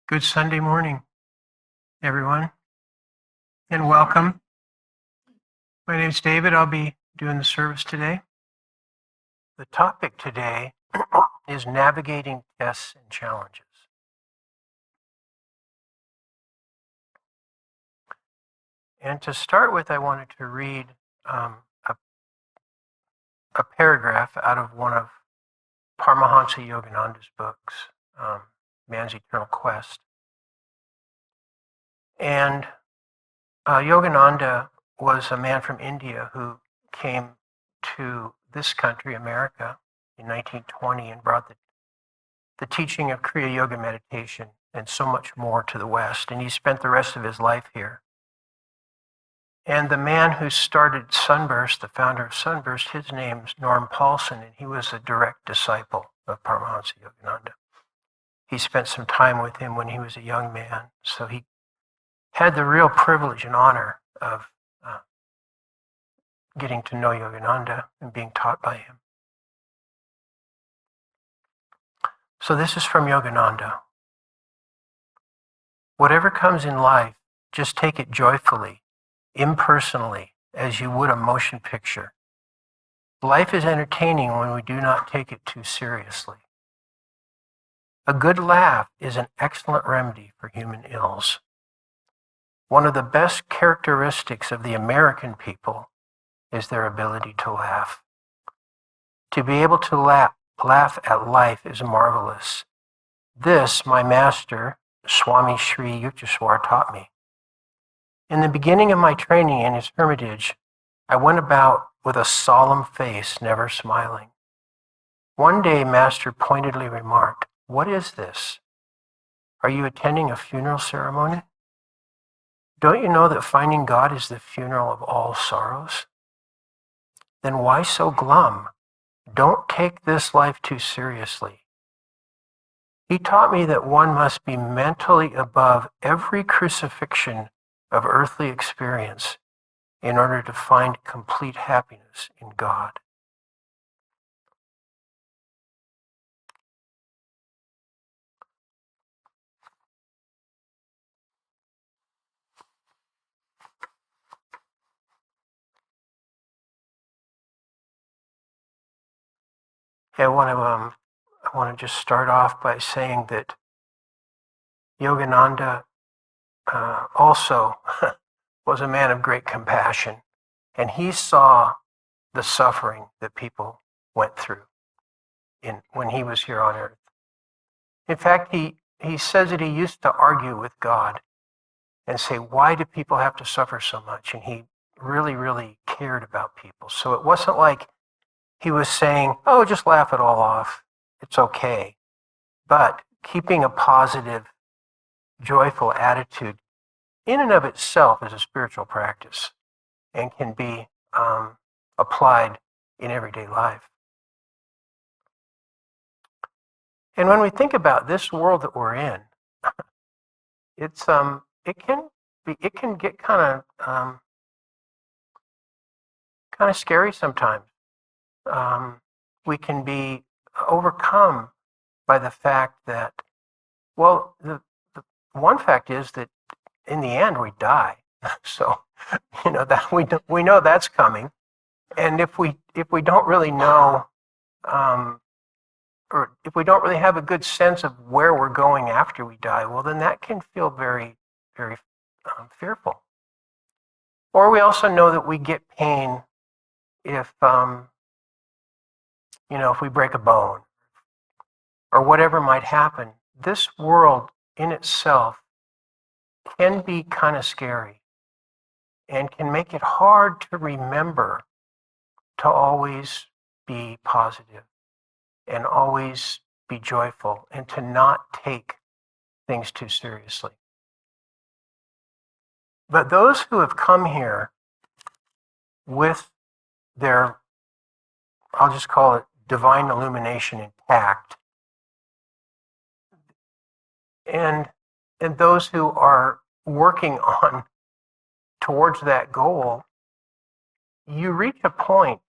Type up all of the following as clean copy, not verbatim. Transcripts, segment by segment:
Good Sunday morning, everyone, and welcome. My name is David. I'll be doing the service today. The topic today is navigating tests and challenges. And to start with, I wanted to read a paragraph out of one of Paramahansa Yogananda's books, Man's Eternal Quest. And Yogananda was a man from India who came to this country, America, in 1920 and brought the teaching of Kriya Yoga meditation and so much more to the West. And he spent the rest of his life here. And the man who started Sunburst, the founder of Sunburst, his name's Norm Paulson, and he was a direct disciple of Paramahansa Yogananda. He spent some time with him when he was a young man, so he had the real privilege and honor of getting to know Yogananda and being taught by him. So this is from Yogananda. Whatever comes in life, just take it joyfully, impersonally, as you would a motion picture. Life is entertaining when we do not take it too seriously. A good laugh is an excellent remedy for human ills. One of the best characteristics of the American people is their ability to laugh. To be able to laugh at life is marvelous. This, my master, Swami Sri Yukteswar, taught me. In the beginning of my training in his hermitage, I went about with a solemn face, never smiling. One day, Master pointedly remarked, "What is this? Are you attending a funeral ceremony? Don't you know that finding God is the funeral of all sorrows? Then why so glum? Don't take this life too seriously." He taught me that one must be mentally above every crucifixion of earthly experience in order to find complete happiness in God. I want to just start off by saying that Yogananda also was a man of great compassion, and he saw the suffering that people went through when he was here on earth. In fact, he says that he used to argue with God and say, why do people have to suffer so much? And he really, really cared about people. So it wasn't like he was saying, oh, just laugh it all off. It's okay. But keeping a positive, joyful attitude in and of itself is a spiritual practice and can be applied in everyday life. And when we think about this world that we're in, it can get kind of scary sometimes. We can be overcome by the fact that, well, the one fact is that in the end we die. So, that we know that's coming, and if we don't really know, or if we don't really have a good sense of where we're going after we die, well, then that can feel very, very fearful. Or we also know that we get pain if if we break a bone or whatever might happen. This world in itself can be kind of scary and can make it hard to remember to always be positive and always be joyful and to not take things too seriously. But those who have come here with their, I'll just call it divine illumination intact, and those who are working on towards that goal, you reach a point,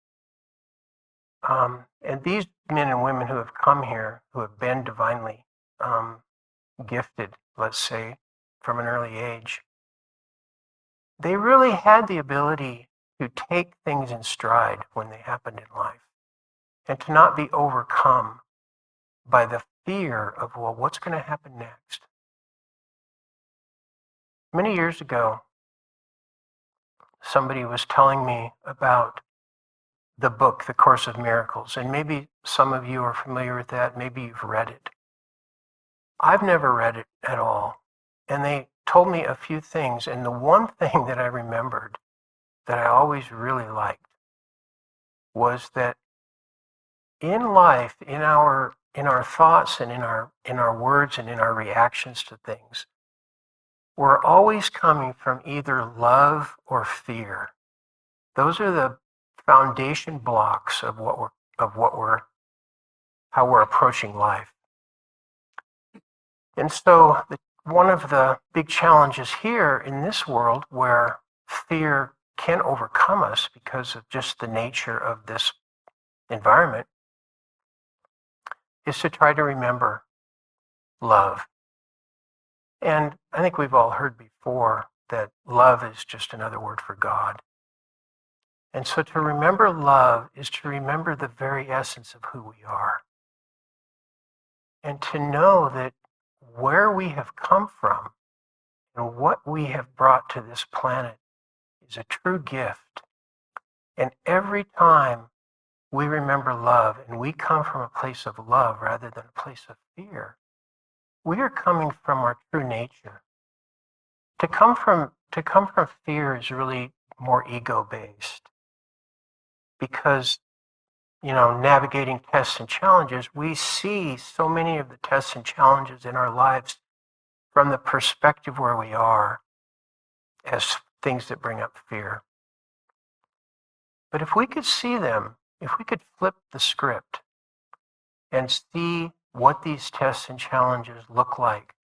and these men and women who have come here, who have been divinely gifted, let's say, from an early age, they really had the ability to take things in stride when they happened in life and to not be overcome by the fear of, well, what's going to happen next? Many years ago, somebody was telling me about the book, The Course of Miracles, and maybe some of you are familiar with that, maybe you've read it. I've never read it at all, and they told me a few things, and the one thing that I remembered that I always really liked was that in life, in our thoughts and in our words and in our reactions to things, we're always coming from either love or fear. Those are the foundation blocks of how we're approaching life. And so one of the big challenges here in this world, where fear can overcome us because of just the nature of this environment, is to try to remember love. And I think we've all heard before that love is just another word for God. And so to remember love is to remember the very essence of who we are. And to know that where we have come from and what we have brought to this planet is a true gift. And every time we remember love and we come from a place of love rather than a place of fear, we are coming from our true nature. To come from fear is really more ego-based, because, navigating tests and challenges, we see so many of the tests and challenges in our lives from the perspective where we are as things that bring up fear. But if we could see them, if we could flip the script and see what these tests and challenges look like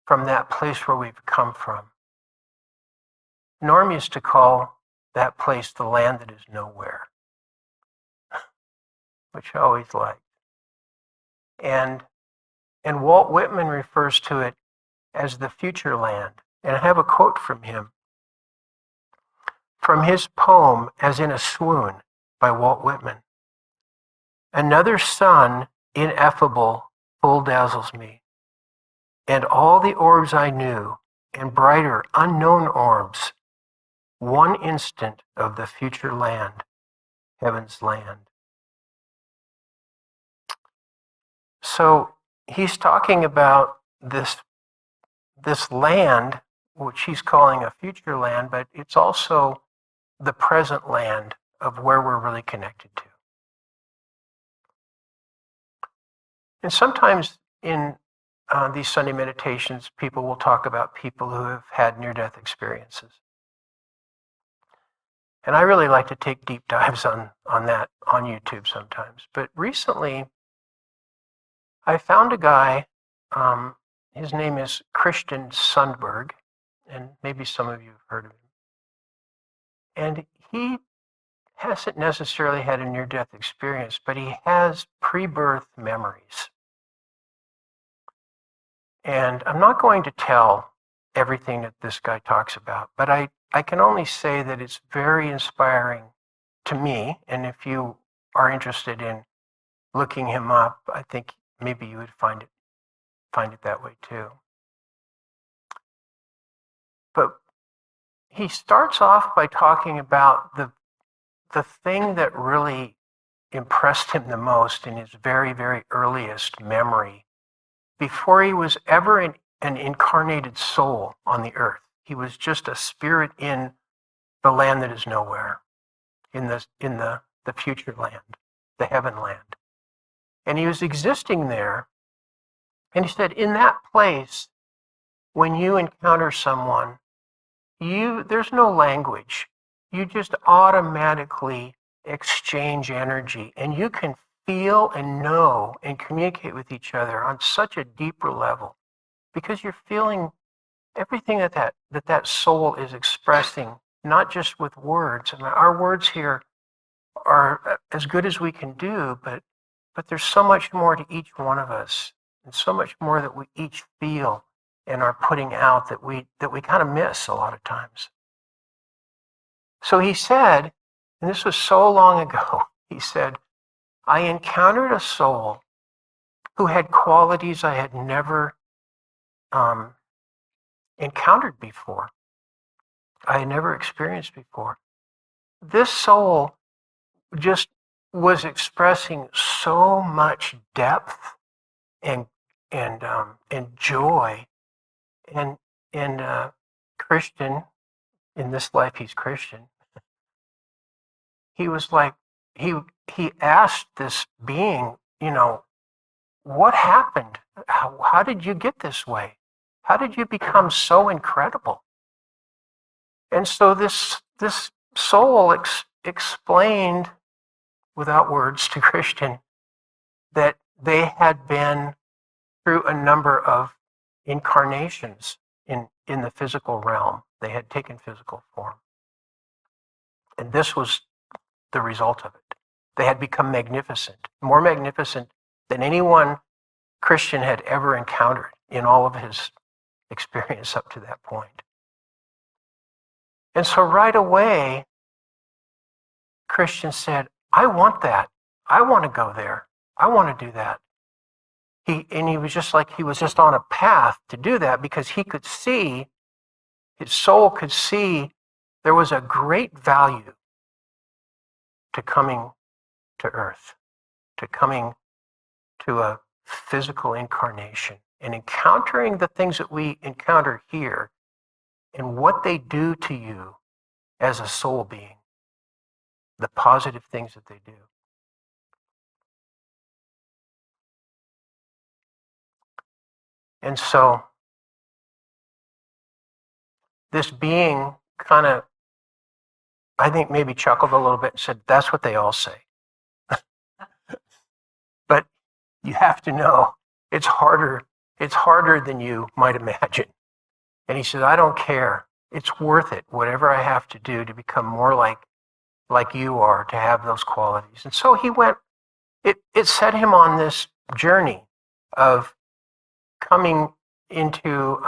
from that place where we've come from. Norm used to call that place the land that is nowhere, which I always liked. And Walt Whitman refers to it as the future land. And I have a quote from him, from his poem, As in a Swoon, by Walt Whitman. Another sun ineffable full dazzles me, and all the orbs I knew, and brighter unknown orbs, one instant of the future land, heaven's land. So he's talking about this land, which he's calling a future land, but it's also the present land of where we're really connected to. And sometimes in these Sunday meditations, people will talk about people who have had near-death experiences. And I really like to take deep dives on that on YouTube sometimes. But recently, I found a guy, his name is Christian Sundberg, and maybe some of you have heard of him. And he hasn't necessarily had a near-death experience, but he has pre-birth memories. And I'm not going to tell everything that this guy talks about, but I can only say that it's very inspiring to me. And if you are interested in looking him up, I think maybe you would find it that way too. But he starts off by talking about the thing that really impressed him the most in his very, very earliest memory, before he was ever an incarnated soul on the earth. He was just a spirit in the land that is nowhere, in the future land, the heaven land. And he was existing there. And he said, in that place, when you encounter someone, there's no language. You just automatically exchange energy, and you can feel and know and communicate with each other on such a deeper level, because you're feeling everything that soul is expressing, not just with words. I mean, our words here are as good as we can do, but there's so much more to each one of us and so much more that we each feel and are putting out that we kind of miss a lot of times. So he said, and this was so long ago, he said, I encountered a soul who had qualities I had never encountered before. I had never experienced before. This soul just was expressing so much depth and joy, and Christian, in this life he's Christian. He was like, he asked this being, what happened? How did you get this way? How did you become so incredible? And so this soul explained without words to Christian that they had been through a number of incarnations in the physical realm. They had taken physical form. And this was the result of it. They had become magnificent, more magnificent than anyone Christian had ever encountered in all of his experience up to that point. And so right away, Christian said, I want that. I want to go there. I want to do that. He was just like, he was just on a path to do that because he could see, his soul could see there was a great value to coming to earth, to coming to a physical incarnation and encountering the things that we encounter here and what they do to you as a soul being, the positive things that they do. And so this being kind of, I think, maybe chuckled a little bit and said, that's what they all say. But you have to know it's harder than you might imagine. And he said, I don't care. It's worth it, whatever I have to do to become more like you are, to have those qualities. And so he went, it set him on this journey of coming into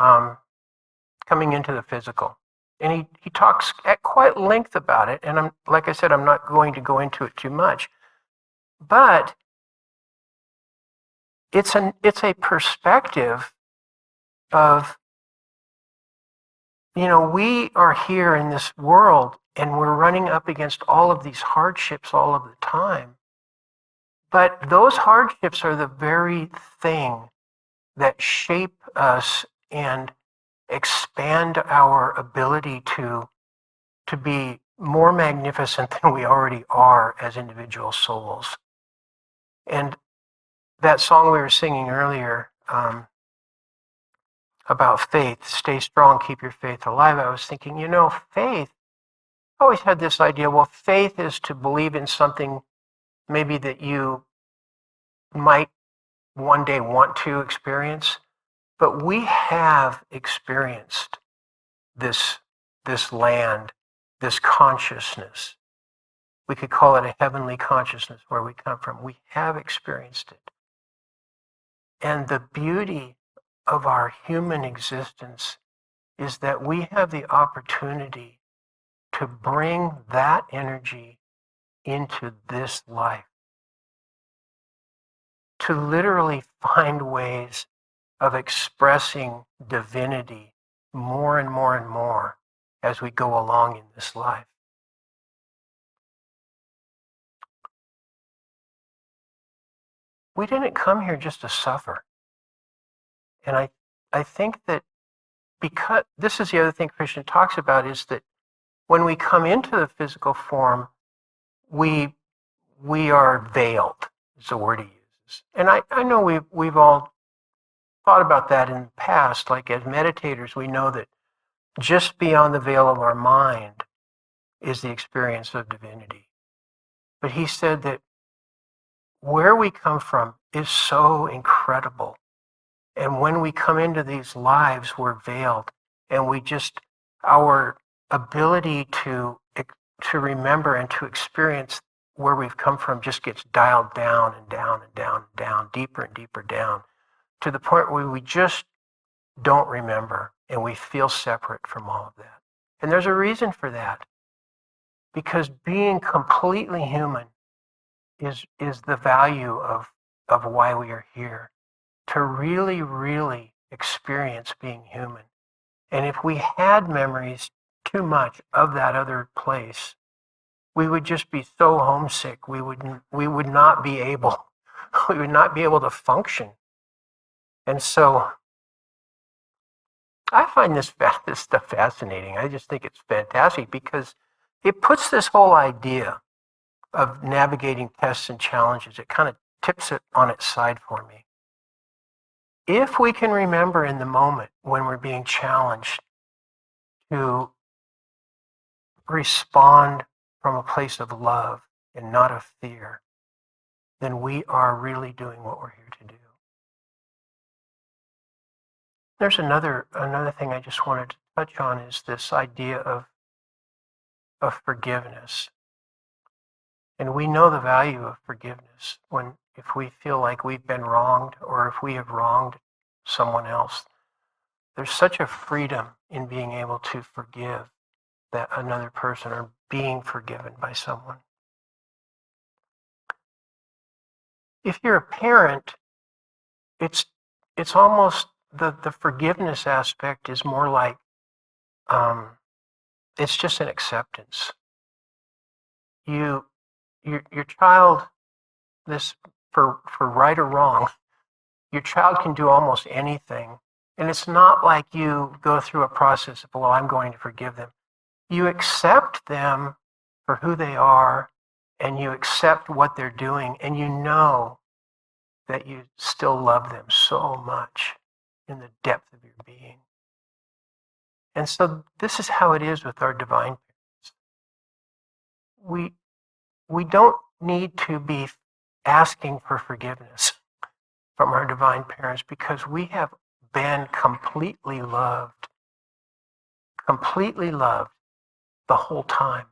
the physical. And he talks at quite length about it. And like I said, I'm not going to go into it too much. But it's a perspective of, we are here in this world and we're running up against all of these hardships all of the time. But those hardships are the very thing that shape us and expand our ability to be more magnificent than we already are as individual souls. And that song we were singing earlier about faith, stay strong, keep your faith alive, I was thinking, faith, I always had this idea, well, faith is to believe in something maybe that you might one day want to experience, but we have experienced this land, this consciousness. We could call it a heavenly consciousness where we come from. We have experienced it. And the beauty of our human existence is that we have the opportunity to bring that energy into this life, to literally find ways of expressing divinity more and more and more as we go along in this life. We didn't come here just to suffer. And I think that because this is the other thing Krishna talks about, is that when we come into the physical form, we are veiled, is the word he uses. And I know we've all thought about that in the past. Like as meditators, we know that just beyond the veil of our mind is the experience of divinity. But he said that where we come from is so incredible. And when we come into these lives, we're veiled. And our ability to remember and to experience where we've come from just gets dialed down and down and down and down, deeper and deeper down, to the point where we just don't remember and we feel separate from all of that. And there's a reason for that. Because being completely human is the value of why we are here. To really, really experience being human. And if we had memories too much of that other place, we would just be so homesick. We would not be able to function. And so I find this stuff fascinating. I just think it's fantastic because it puts this whole idea of navigating tests and challenges, it kind of tips it on its side for me. If we can remember in the moment when we're being challenged to respond from a place of love and not of fear, then we are really doing what we're here to do. There's another thing I just wanted to touch on is this idea of forgiveness. And we know the value of forgiveness if we feel like we've been wronged or if we have wronged someone else. There's such a freedom in being able to forgive that another person or being forgiven by someone. If you're a parent, it's almost the forgiveness aspect is more like it's just an acceptance. Your child, this for right or wrong, your child can do almost anything. And it's not like you go through a process of, well, I'm going to forgive them. You accept them for who they are, and you accept what they're doing, and you know that you still love them so much in the depth of your being. And so this is how it is with our divine parents. We don't need to be asking for forgiveness from our divine parents because we have been completely loved the whole time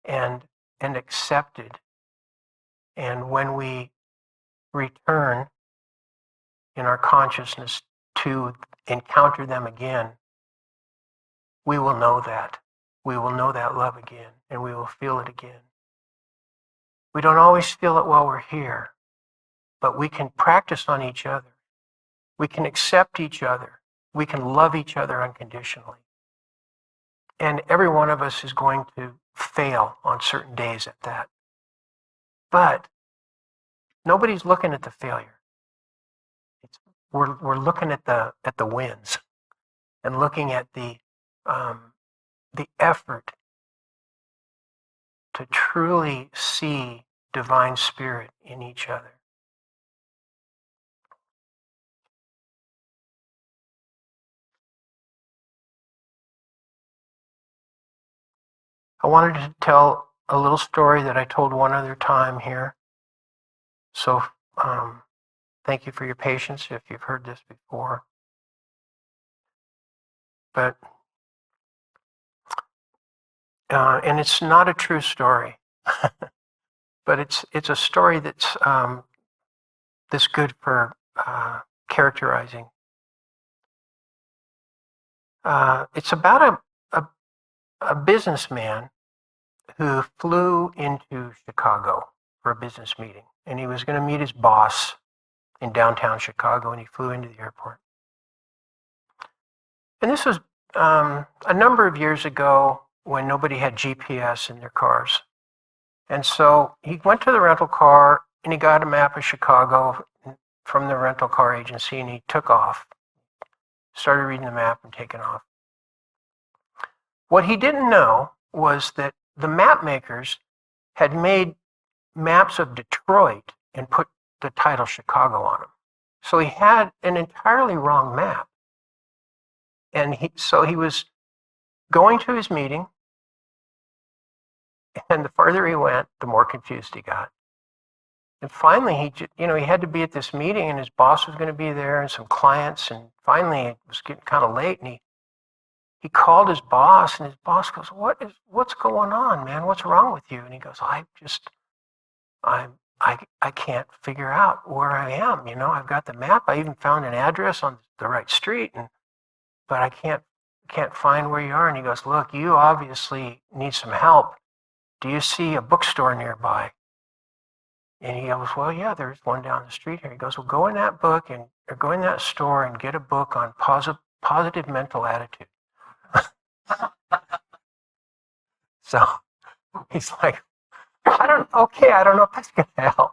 and accepted. And when we return in our consciousness to encounter them again, we will know that. We will know that love again, and we will feel it again. We don't always feel it while we're here, but we can practice on each other. We can accept each other. We can love each other unconditionally. And every one of us is going to fail on certain days at that. But nobody's looking at the failure. We're looking at the wins and looking at the effort to truly see divine spirit in each other. I wanted to tell a little story that I told one other time here. So thank you for your patience if you've heard this before. But and it's not a true story, but it's a story that's good for characterizing. It's about a businessman who flew into Chicago for a business meeting, and he was going to meet his boss in downtown Chicago, and he flew into the airport. And this was a number of years ago when nobody had GPS in their cars. And so he went to the rental car and he got a map of Chicago from the rental car agency and he took off. Started reading the map and taking off. What he didn't know was that the map makers had made maps of Detroit and put the title Chicago on them. So he had an entirely wrong map. And so he was going to his meeting, and the farther he went, the more confused he got. And finally, he had to be at this meeting, and his boss was going to be there, and some clients. And finally, it was getting kind of late, and he called his boss, and his boss goes, "What's going on, man? What's wrong with you?" And he goes, I can't figure out where I am. I've got the map. I even found an address on the right street, but I can't find where you are. And he goes, look, you obviously need some help. Do you see a bookstore nearby? And he goes, well, yeah, there's one down the street here. He goes, well, go in that go in that store and get a book on positive mental attitude. So he's like, I don't know if that's going to help.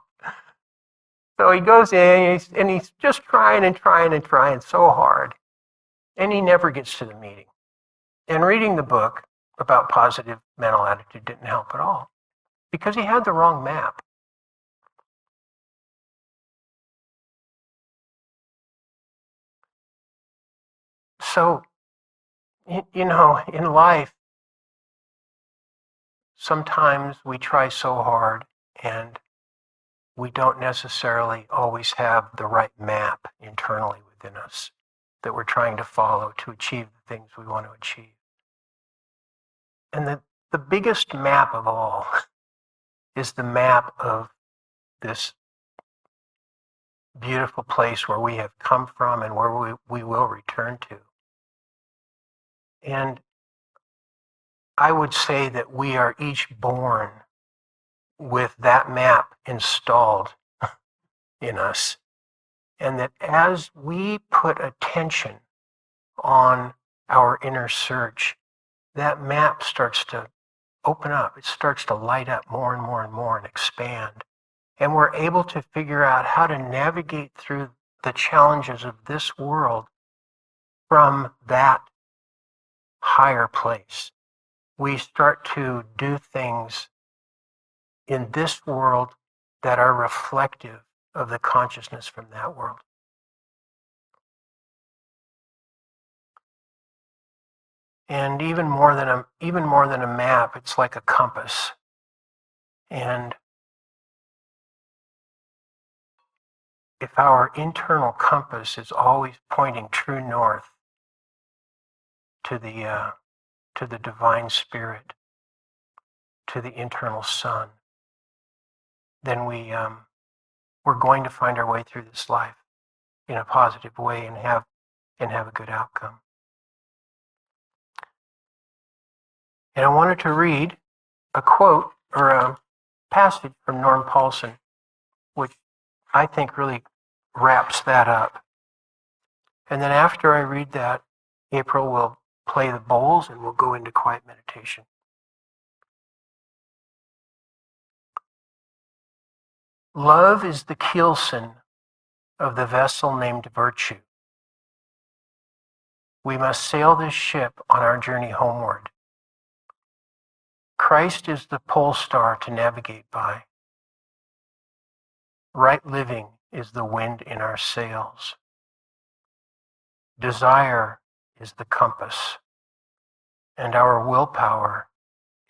So he goes in and he's just trying and trying and trying so hard. And he never gets to the meeting. And reading the book about positive mental attitude didn't help at all because he had the wrong map. So, in life, sometimes we try so hard and we don't necessarily always have the right map internally within us that we're trying to follow to achieve the things we want to achieve. And the biggest map of all is the map of this beautiful place where we have come from and where we will return to. And I would say that we are each born with that map installed in us. And that as we put attention on our inner search, that map starts to open up. It starts to light up more and more and more and expand. And we're able to figure out how to navigate through the challenges of this world from that higher place. We start to do things in this world that are reflective of the consciousness from that world. And even more than a map, it's like a compass. And if our internal compass is always pointing true north to the divine spirit, to the internal sun, then we're going to find our way through this life in a positive way and have a good outcome. And I wanted to read a quote or a passage from Norm Paulson, which I think really wraps that up. And then after I read that, April will play the bowls and we'll go into quiet meditation. Love is the keelson of the vessel named virtue. We must sail this ship on our journey homeward. Christ is the pole star to navigate by. Right living is the wind in our sails. Desire is the compass, and our willpower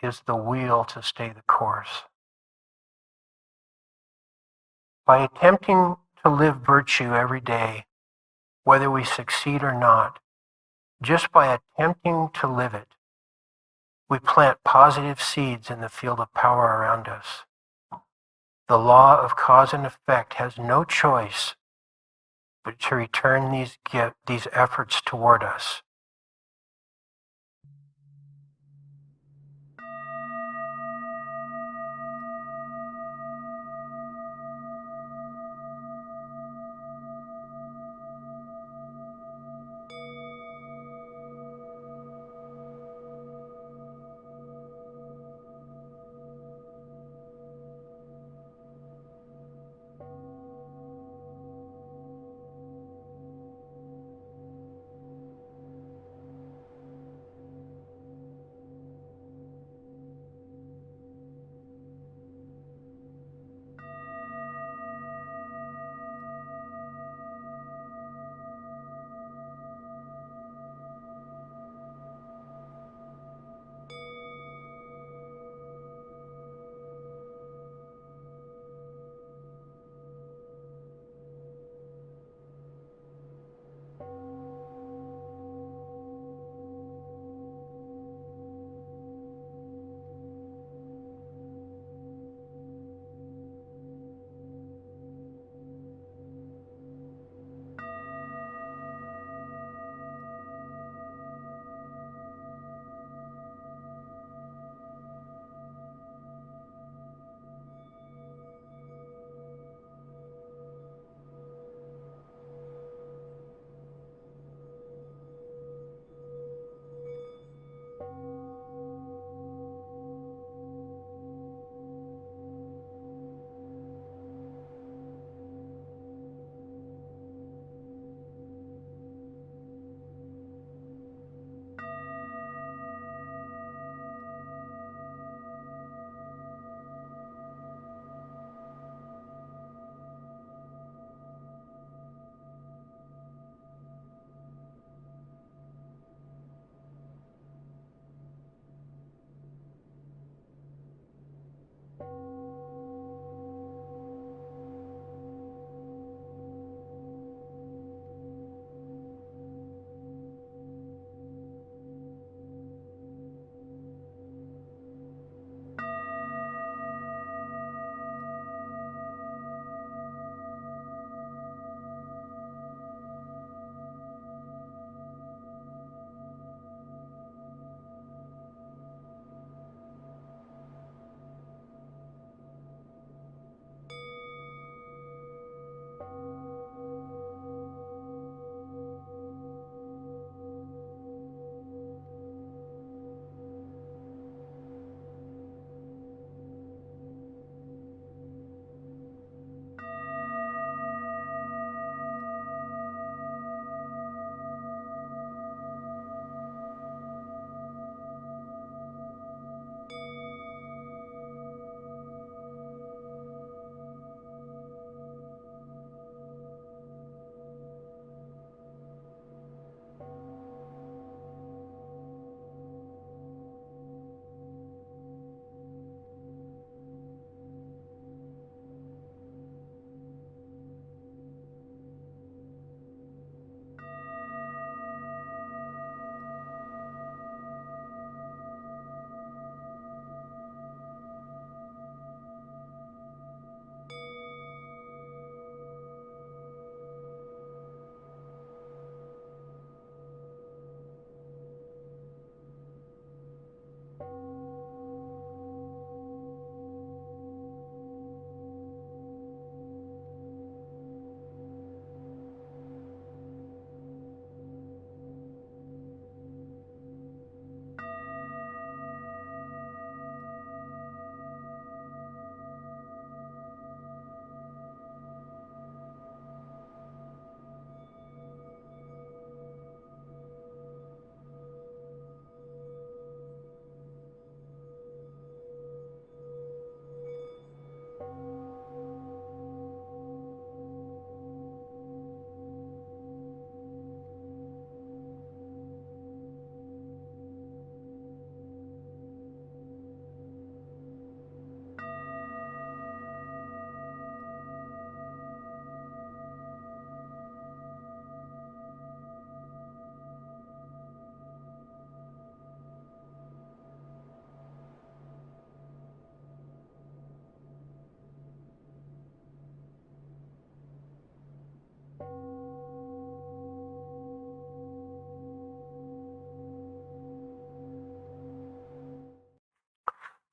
is the wheel to stay the course. By attempting to live virtue every day, whether we succeed or not, just by attempting to live it, we plant positive seeds in the field of power around us. The law of cause and effect has no choice but to return these efforts toward us.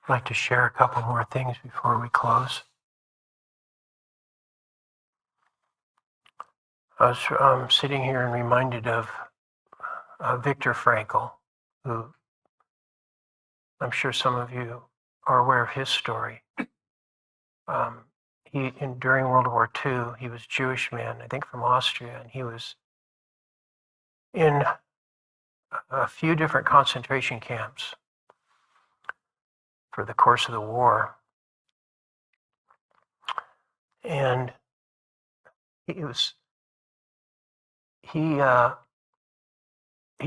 I'd like to share a couple more things before we close. I was sitting here and reminded of Viktor Frankl, who I'm sure some of you are aware of his story. During World War II, he was a Jewish man, I think from Austria, and he was in a few different concentration camps for the course of the war. And he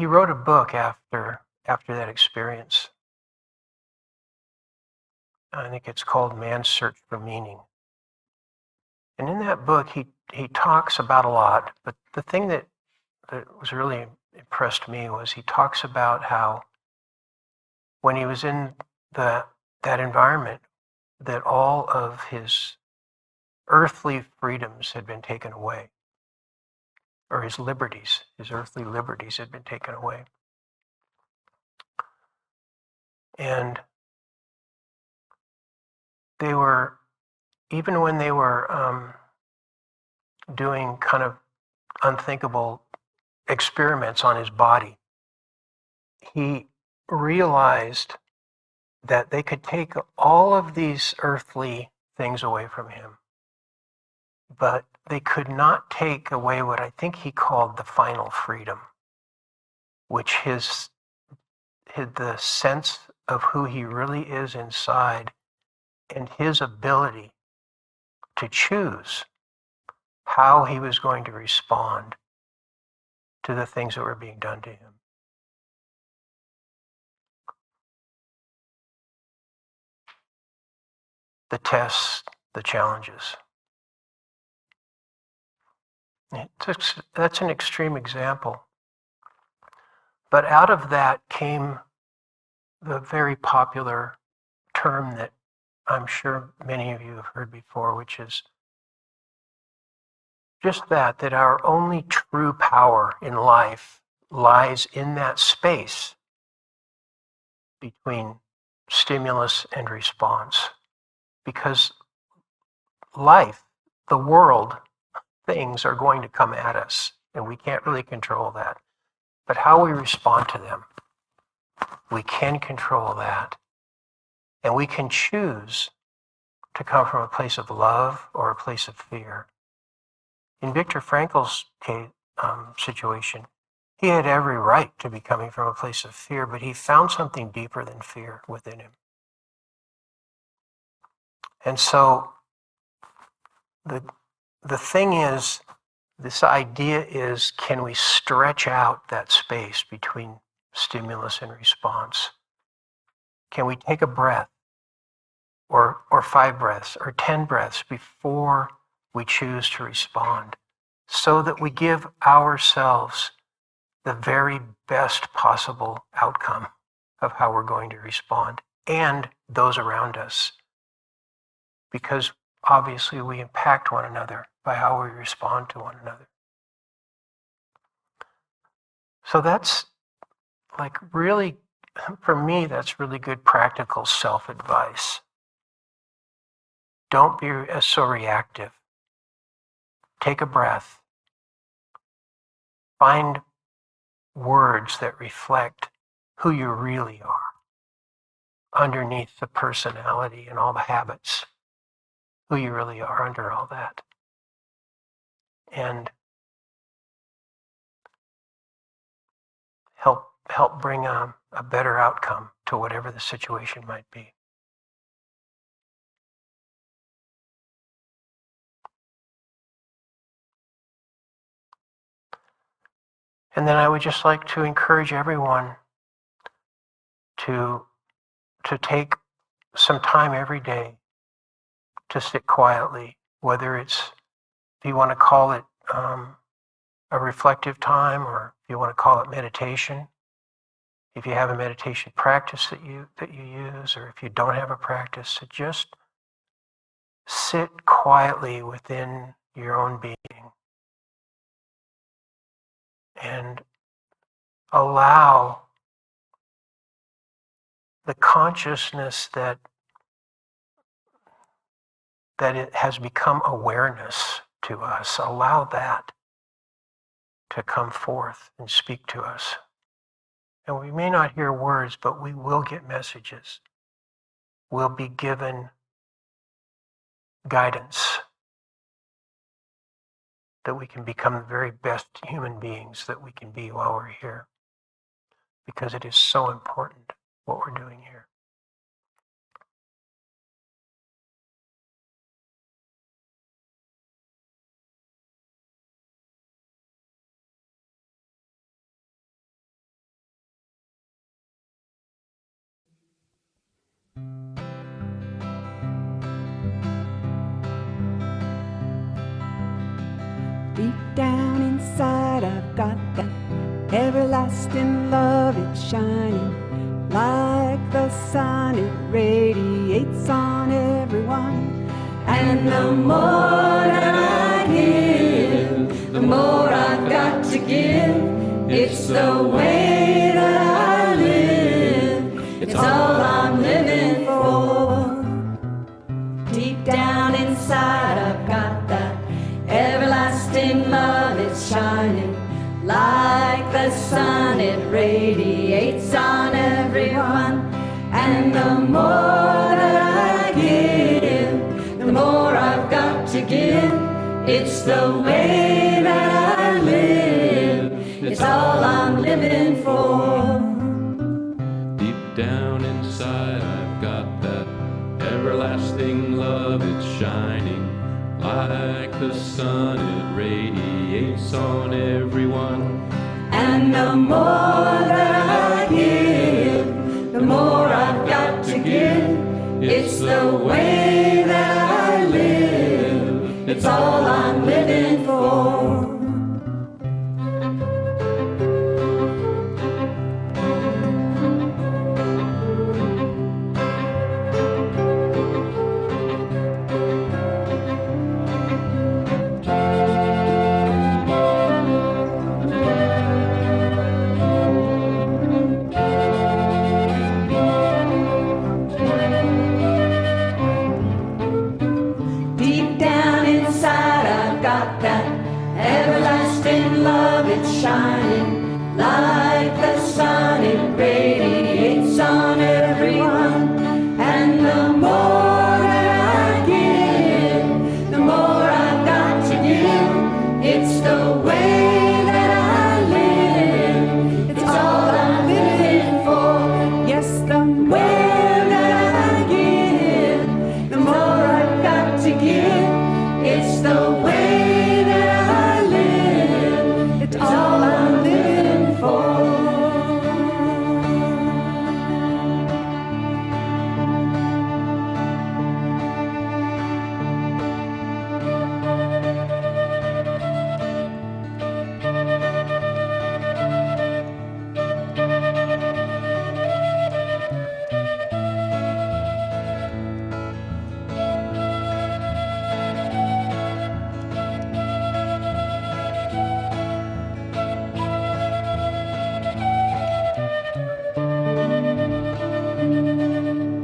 wrote a book after that experience. I think it's called Man's Search for Meaning. And in that book, he talks about a lot, but the thing that was really impressed me was he talks about how when he was in that environment, that all of his earthly freedoms had been taken away, or his earthly liberties had been taken away. And they were, even when they were doing kind of unthinkable experiments on his body, he realized that they could take all of these earthly things away from him, but they could not take away what I think he called the final freedom, which is the sense of who he really is inside and his ability to choose how he was going to respond to the things that were being done to him. The tests, the challenges. That's an extreme example. But out of that came the very popular term that I'm sure many of you have heard before, which is just that our only true power in life lies in that space between stimulus and response. Because life, the world, things are going to come at us, and we can't really control that. But how we respond to them, we can control that. And we can choose to come from a place of love or a place of fear. In Viktor Frankl's situation, he had every right to be coming from a place of fear, but he found something deeper than fear within him. And so the thing is, this idea is, can we stretch out that space between stimulus and response? Can we take a breath or 5 breaths or 10 breaths before we choose to respond, so that we give ourselves the very best possible outcome of how we're going to respond, and those around us? Because obviously we impact one another by how we respond to one another. So that's like really, for me, that's really good practical self-advice. Don't be so reactive. Take a breath. Find words that reflect who you really are underneath the personality and all the habits, who you really are under all that. And help bring a better outcome to whatever the situation might be. And then I would just like to encourage everyone to take some time every day to sit quietly, whether it's, if you want to call it a reflective time, or if you want to call it meditation. If you have a meditation practice that you use, or if you don't have a practice, to just sit quietly within your own being and allow the consciousness that it has become awareness to us. Allow that to come forth and speak to us. And we may not hear words, but we will get messages. We'll be given guidance that we can become the very best human beings that we can be while we're here. Because it is so important what we're doing here. Deep down inside I've got that everlasting love. It's shining like the sun. It radiates on everyone. And the more that I give, the more I've got to give. It's the way that I live. It's all I'm living for. Deep down inside I've got that everlasting love. It's shining like the sun. It radiates on everyone. And the more that I give, the more I've got to give. It's the way that I live. It's all I'm living for. Deep down inside I've got that everlasting love. It's shining like the sun. It radiates on everyone. And the more that I give, the more I've got to give. It's the way that I live. It's all I'm living for. Shining like the sun, it radiates on everyone. And the more that I give, the more I've got to give. It's the way that I live. It's all I'm living for. Yes, the more that I give, the more I've got to give. It's the way that I live. It's all I'm living for.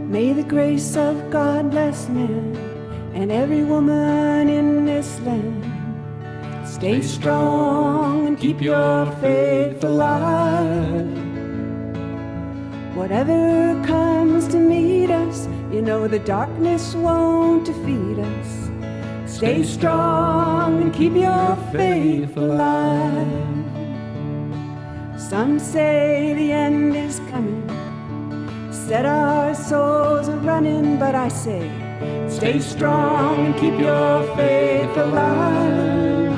May the grace of God bless man and every woman in this land. Stay strong and keep your faith alive. Whatever comes to meet us, you know the darkness won't defeat us. Stay strong and keep your faith alive. Some say the end is coming, set our souls are running, but I say, stay strong and keep your faith alive.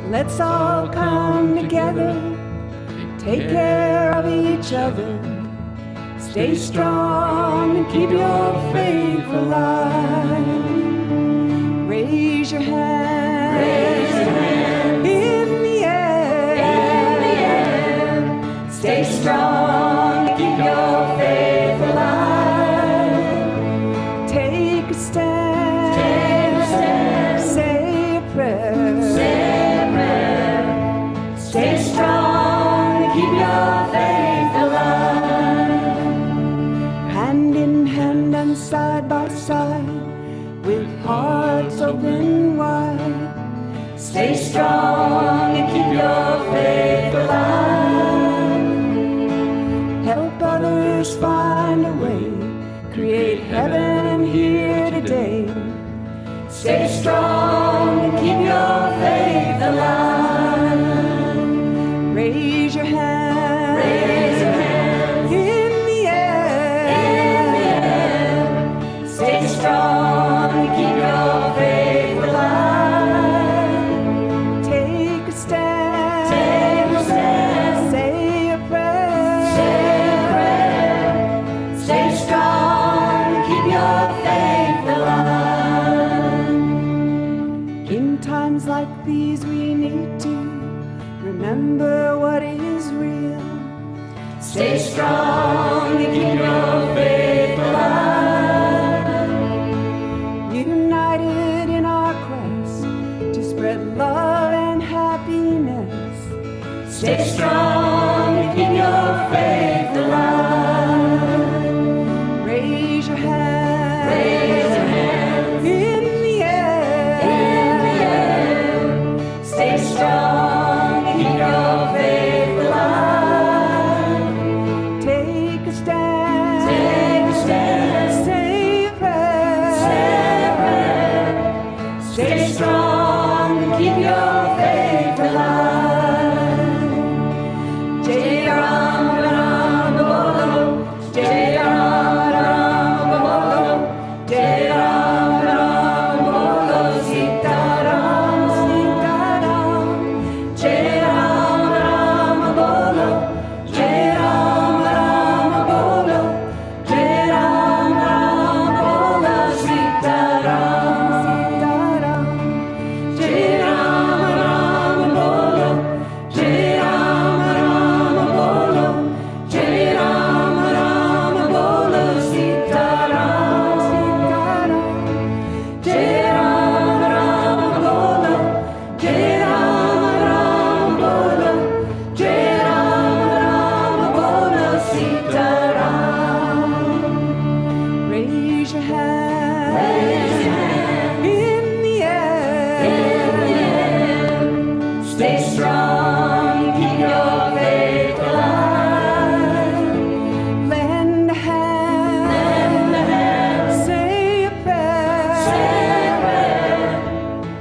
Let's all come together, take care of each other. Stay strong and keep your faith alive. Raise your hand, raise your hand in the air, in the air. Stay strong, keep your faith alive. Take a stand, take a stand. Say a prayer, say a prayer. Stay strong, keep your faith alive. side with hearts open wide. Stay strong and keep your faith alive. Help others find a way. Create heaven here today. Stay strong and keep your faith alive. Raise your hand. Raise your hands. In the air. Stay strong and keep your faith alive. Take a stand. Take a stand. Say a prayer. Say a prayer. Stay strong and keep your faith alive. In times like these we need to remember what is real. Stay strong and keep your faith alive. United in our quest to spread love and happiness. Stay strong and keep your faith alive. Raise your hand. Raise your hands. In the air. In the air. Stay strong and keep your faith alive. Take a stand. Take a stand. Say a prayer. Say a prayer. Stay strong and keep your faith alive. Jai Ram Ram Bolo. Jai Ram Ram Bolo. Jai Ram Ram Bolo. Sita Ram Sita Ram. Jai Ram Ram Bolo. Jai Ram Ram Bolo. Jai Ram Ram Bolo. Sita Ram Sita Ram. Jai Ram Ram Bolo. Jai Ram Ram Bolo. Jai Ram Ram Bolo. Sita Ram Sita Ram. Jai Ram Ram Bolo. Jai Ram Ram Bolo. Jai Ram Ram Bolo. Sita Ram. Raise your hand. Raise your hand. In the air. In the air. Stay strong. Keep your faith alive. Lend a hand. Lend a hand. Say a prayer. Say a prayer.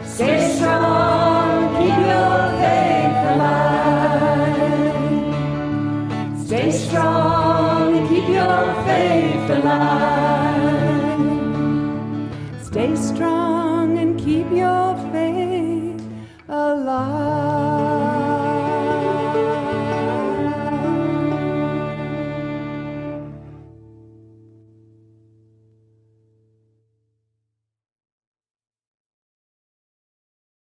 Stay strong. Keep your faith alive. Stay strong and keep your faith alive.